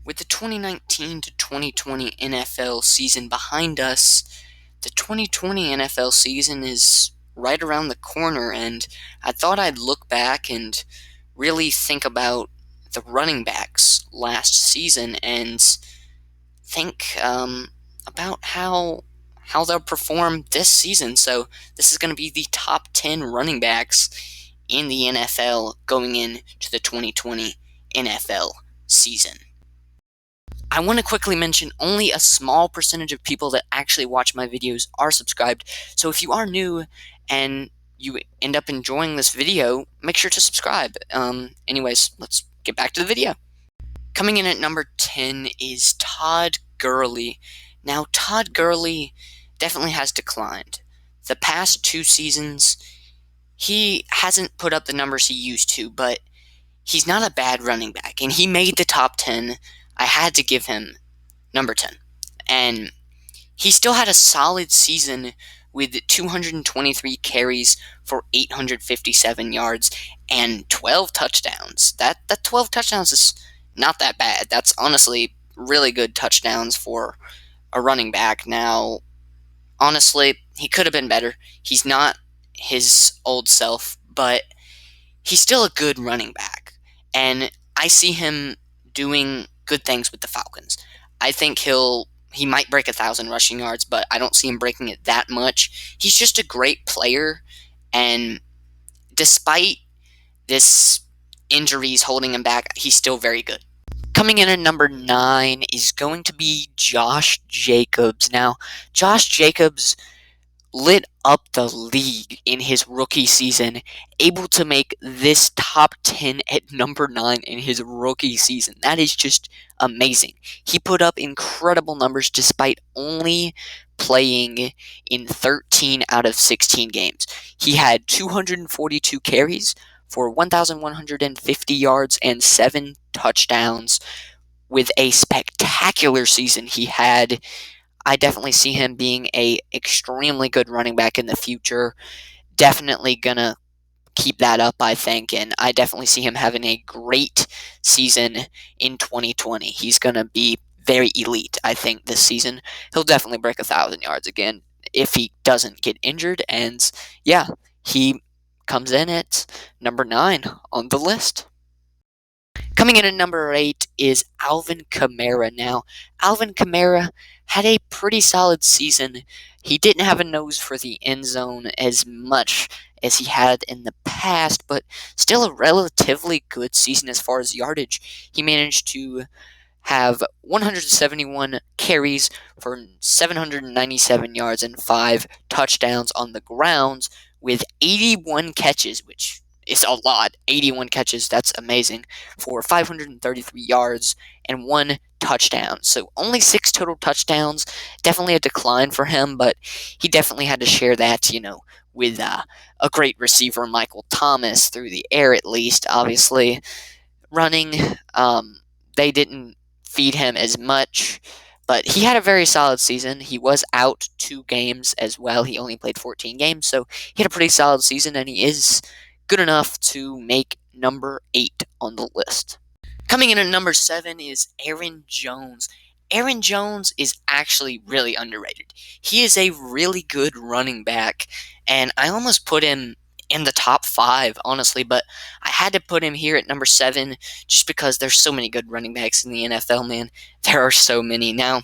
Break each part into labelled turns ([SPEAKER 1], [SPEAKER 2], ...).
[SPEAKER 1] With the 2019 to 2020 NFL season behind us, the 2020 NFL season is right around the corner, and I thought I'd look back and really think about the running backs last season and think about how they'll perform this season. So this is going to be the top 10 running backs in the NFL going into the 2020 NFL season. I want to quickly mention only a small percentage of people that actually watch my videos are subscribed. So if you are new and you end up enjoying this video, make sure to subscribe. Anyways, let's get back to the video. Coming in at number 10 is Todd Gurley. Now, Todd Gurley definitely has declined. The past 2 seasons, he hasn't put up the numbers he used to, but he's not a bad running back, and he made the top 10. I had to give him number 10. And he still had a solid season with 223 carries for 857 yards and 12 touchdowns. That 12 touchdowns is not that bad. That's honestly really good touchdowns for a running back. Now, honestly, he could have been better. He's not his old self, but he's still a good running back. And I see him doing good things with the Falcons. I think he might break 1,000 rushing yards, but I don't see him breaking it that much. He's just a great player, and despite this injuries holding him back, he's still very good. Coming in at number 9 is going to be Josh Jacobs. Now, Josh Jacobs lit up the league in his rookie season, able to make this top 10 at number 9 in his rookie season. That is just amazing. He put up incredible numbers despite only playing in 13 out of 16 games. He had 242 carries for 1,150 yards and 7 touchdowns with a spectacular season he had. I definitely see him being a extremely good running back in the future. Definitely gonna keep that up, I think, and I definitely see him having a great season in 2020. He's gonna be very elite, I think, this season. He'll definitely break 1,000 yards again if he doesn't get injured, and yeah, he comes in at number 9 on the list. Coming in at number 8 is Alvin Kamara. Now, Alvin Kamara had a pretty solid season. He didn't have a nose for the end zone as much as he had in the past, but still a relatively good season as far as yardage. He managed to have 171 carries for 797 yards and 5 touchdowns on the grounds with 81 catches, which is a lot. 81 catches, that's amazing, for 533 yards and 1 touchdown. So only 6 total touchdowns. Definitely a decline for him, but he definitely had to share that, with a great receiver, Michael Thomas, through the air at least. Obviously, running, they didn't feed him as much, but he had a very solid season. He was out 2 games as well. He only played 14 games, so he had a pretty solid season, and he is good enough to make number 8 on the list. Coming in at number 7 is Aaron Jones. Aaron Jones is actually really underrated. He is a really good running back, and I almost put him in the top 5, honestly, but I had to put him here at number 7 just because there's so many good running backs in the NFL, man. There are so many. Now,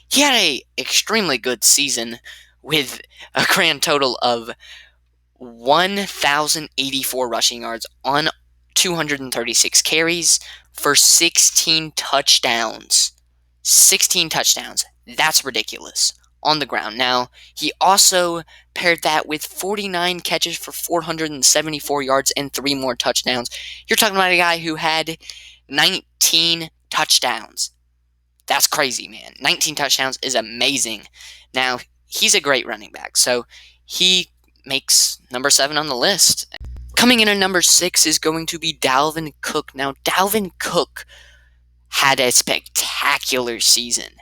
[SPEAKER 1] he had a extremely good season with a grand total of 1,084 rushing yards on 236 carries for 16 touchdowns. 16 touchdowns. That's ridiculous. On the ground. Now, he also paired that with 49 catches for 474 yards and 3 more touchdowns. You're talking about a guy who had 19 touchdowns. That's crazy, man. 19 touchdowns is amazing. Now, he's a great running back, so he makes number 7 on the list. Coming in at number 6 is going to be Dalvin Cook. Now, Dalvin Cook had a spectacular season.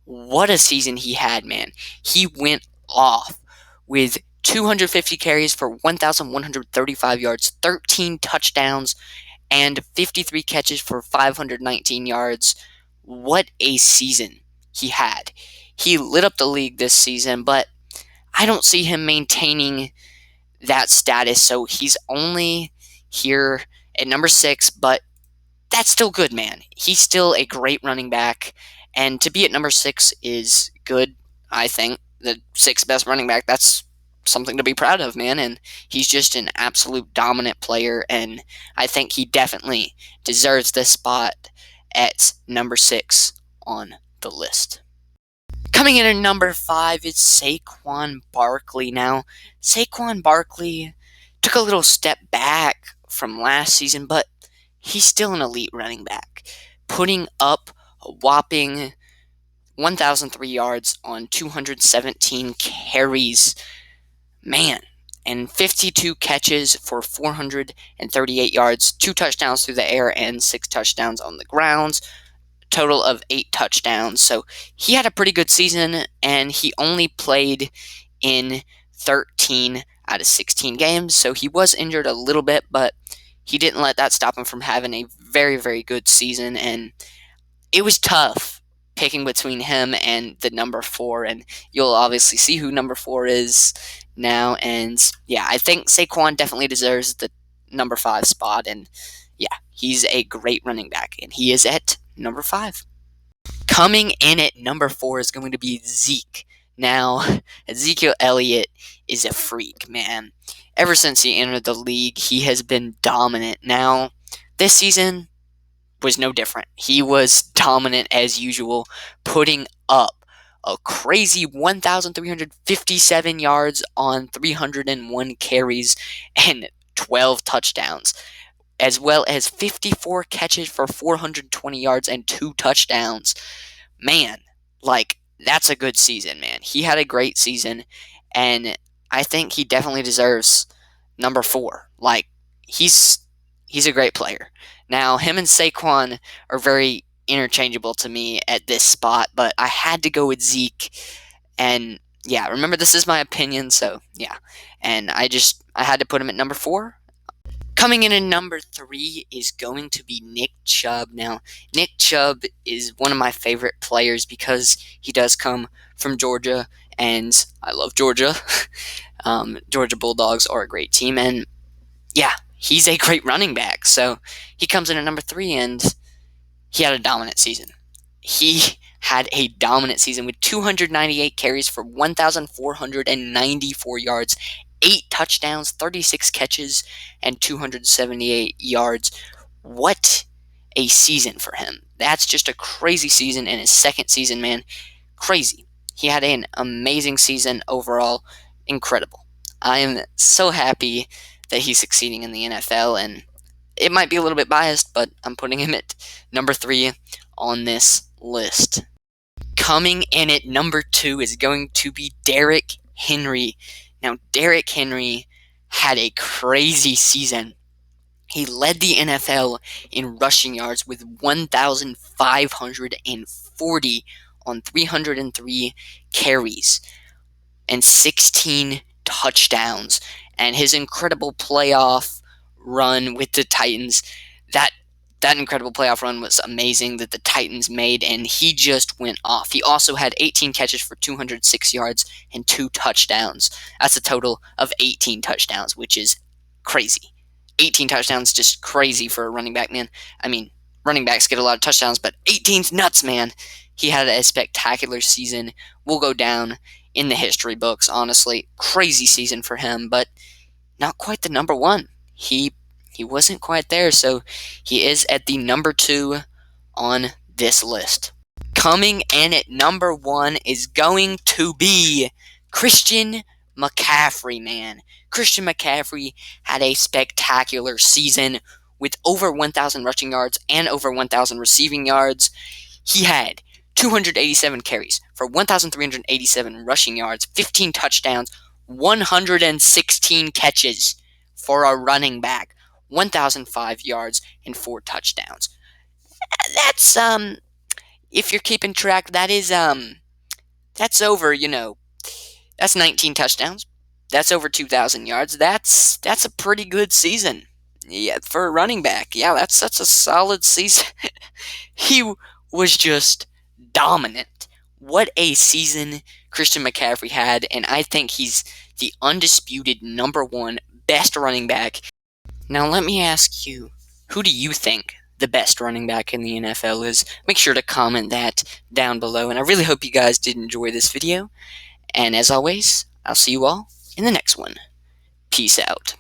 [SPEAKER 1] What a season he had, man. He went off with 250 carries for 1,135 yards, 13 touchdowns, and 53 catches for 519 yards what a season he had. He lit up the league this season, but I don't see him maintaining that status, so he's only here at number 6, but that's still good, man. He's still a great running back, and to be at number 6 is good, I think. The 6th best running back, that's something to be proud of, man, and he's just an absolute dominant player, and I think he definitely deserves this spot at number 6 on the list. Coming in at number 5 is Saquon Barkley. Now, Saquon Barkley took a little step back from last season, but he's still an elite running back, putting up a whopping 1,003 yards on 217 carries. Man, and 52 catches for 438 yards, 2 touchdowns through the air, and 6 touchdowns on the ground. Total of 8 touchdowns. So he had a pretty good season, and he only played in 13 out of 16 games. So he was injured a little bit, but he didn't let that stop him from having a very, very good season. And it was tough picking between him and the number 4. And you'll obviously see who number 4 is now. And yeah, I think Saquon definitely deserves the number 5 spot. And yeah, he's a great running back, and he is at number 5. Coming in at number 4 is going to be Zeke. Now, Ezekiel Elliott is a freak, man. Ever since he entered the league, he has been dominant. Now, this season was no different. He was dominant as usual, putting up a crazy 1,357 yards on 301 carries and 12 touchdowns, as well as 54 catches for 420 yards and 2 touchdowns. Man, that's a good season, man. He had a great season, and I think he definitely deserves number 4. He's a great player. Now, him and Saquon are very interchangeable to me at this spot, but I had to go with Zeke, and yeah, remember, this is my opinion, so yeah, and I had to put him at number 4. Coming in at number 3 is going to be Nick Chubb. Now, Nick Chubb is one of my favorite players because he does come from Georgia, and I love Georgia. Georgia Bulldogs are a great team, and yeah, he's a great running back. So he comes in at number 3, and he had a dominant season. He had a dominant season with 298 carries for 1,494 yards, 8 touchdowns, 36 catches, and 278 yards. What a season for him. That's just a crazy season in his second season, man. Crazy. He had an amazing season overall. Incredible. I am so happy that he's succeeding in the NFL, and it might be a little bit biased, but I'm putting him at number 3 on this list. Coming in at number 2 is going to be Derrick Henry. Now, Derrick Henry had a crazy season. He led the NFL in rushing yards with 1,540 on 303 carries and 16 touchdowns. And his incredible playoff run with the Titans, that incredible playoff run was amazing that the Titans made, and he just went off. He also had 18 catches for 206 yards and 2 touchdowns. That's a total of 18 touchdowns, which is crazy. 18 touchdowns, just crazy for a running back, man. I mean, running backs get a lot of touchdowns, but 18's nuts, man. He had a spectacular season. Will go down in the history books, honestly. Crazy season for him, but not quite the number 1. He wasn't quite there, so he is at the number 2 on this list. Coming in at number 1 is going to be Christian McCaffrey, man. Christian McCaffrey had a spectacular season with over 1,000 rushing yards and over 1,000 receiving yards. He had 287 carries for 1,387 rushing yards, 15 touchdowns, 116 catches for a running back, 1,005 yards, and 4 touchdowns. That's, if you're keeping track, that's over, that's 19 touchdowns. That's over 2,000 yards. That's a pretty good season. Yeah, for a running back. Yeah, that's a solid season. He was just dominant. What a season Christian McCaffrey had, and I think he's the undisputed number one best running back. Now let me ask you, who do you think the best running back in the NFL is? Make sure to comment that down below, and I really hope you guys did enjoy this video. And as always, I'll see you all in the next one. Peace out.